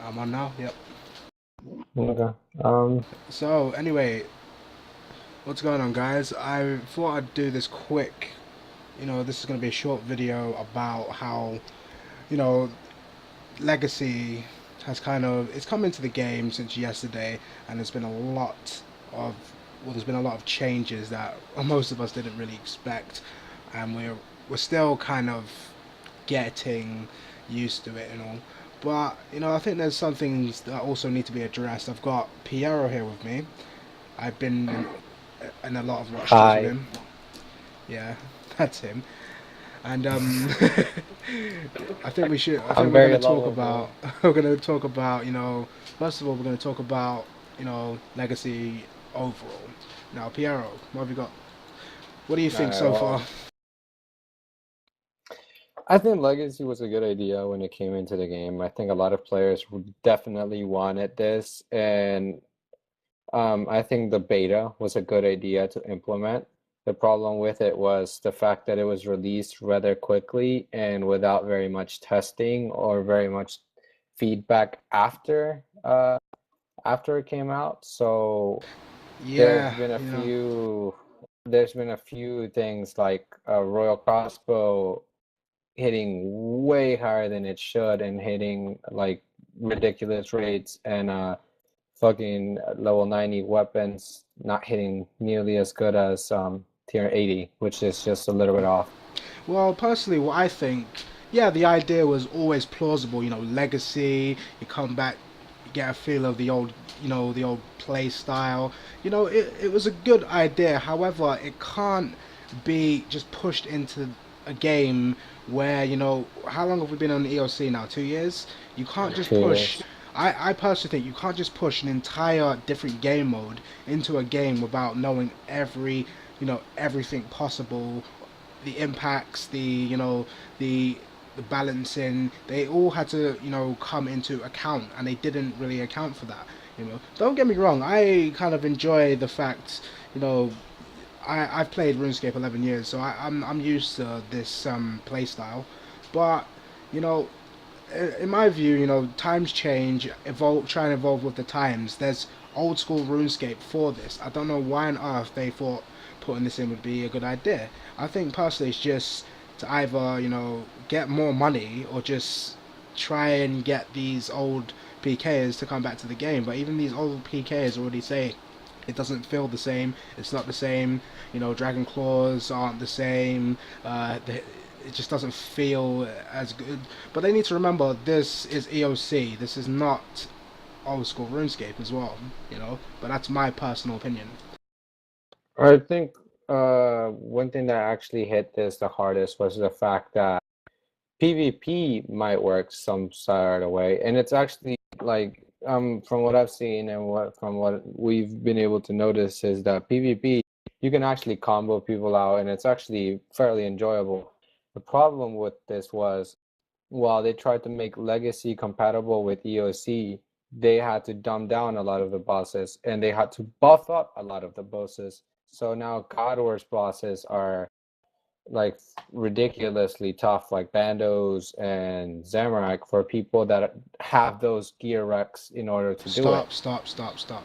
I'm on now. Yep. Okay. So anyway, what's going on, guys? I thought I'd do this quick. This is going to be a short video about how you know Legacy has it's come into the game since yesterday, and there's been a lot of there's been a lot of changes that most of us didn't really expect, and we're still kind of getting used to it and all. But I think there's some things that also need to be addressed. I've got Piero here with me. I've been in a lot of watch streams with Hi. him. Yeah, that's him. And I think we should. I think I'm we're very gonna talk about. lovable. We're gonna talk about. First of all, we're gonna talk about legacy overall. Now, Piero, what have you got? What do you think Alright, so far? well, I think Legacy was a good idea when it came into the game. I think a lot of players definitely wanted this, and I think the beta was a good idea to implement. The problem with it was the fact that it was released rather quickly and without very much testing or very much feedback after it came out. So there's Yeah, been a few there's been a few things like a Royal Crossbow hitting way higher than it should and hitting like ridiculous rates, and fucking level 90 weapons not hitting nearly as good as tier 80, which is just a little bit off. Well, personally, what I think, yeah, the idea was always plausible. Legacy. You come back, you get a feel of the old play style. It was a good idea. However, it can't be just pushed into a game where how long have we been on EOC now? 2 years. You can't just 2 years. push. I personally think you can't just push an entire different game mode into a game without knowing everything possible, the impacts, the balancing. They all had to come into account, and they didn't really account for that. Don't get me wrong. I kind of enjoy the fact you know I've played RuneScape 11 years, so I'm used to this play style. But you know in my view, times change, evolve, try and evolve with the times. There's old school RuneScape for this. I don't know why on earth they thought putting this in would be a good idea. I think personally it's just to either, get more money or just try and get these old PKs to come back to the game. But even these old PKs already say it doesn't feel the same. It's not the same. Dragon claws aren't the same. It just doesn't feel as good. But they need to remember this is EOC. This is not old school RuneScape as well. But that's my personal opinion. I think one thing that actually hit this the hardest was the fact that PvP might work some sort of way, and it's actually like from what I've seen and what we've been able to notice is that PvP, you can actually combo people out, and it's actually fairly enjoyable. The problem with this was, while they tried to make Legacy compatible with EOC, they had to dumb down a lot of the bosses, and they had to buff up a lot of the bosses. So now God Wars bosses are like ridiculously tough, like Bandos and Zamorak, for people that have those gear recs in order to do it. Stop, stop, stop, stop.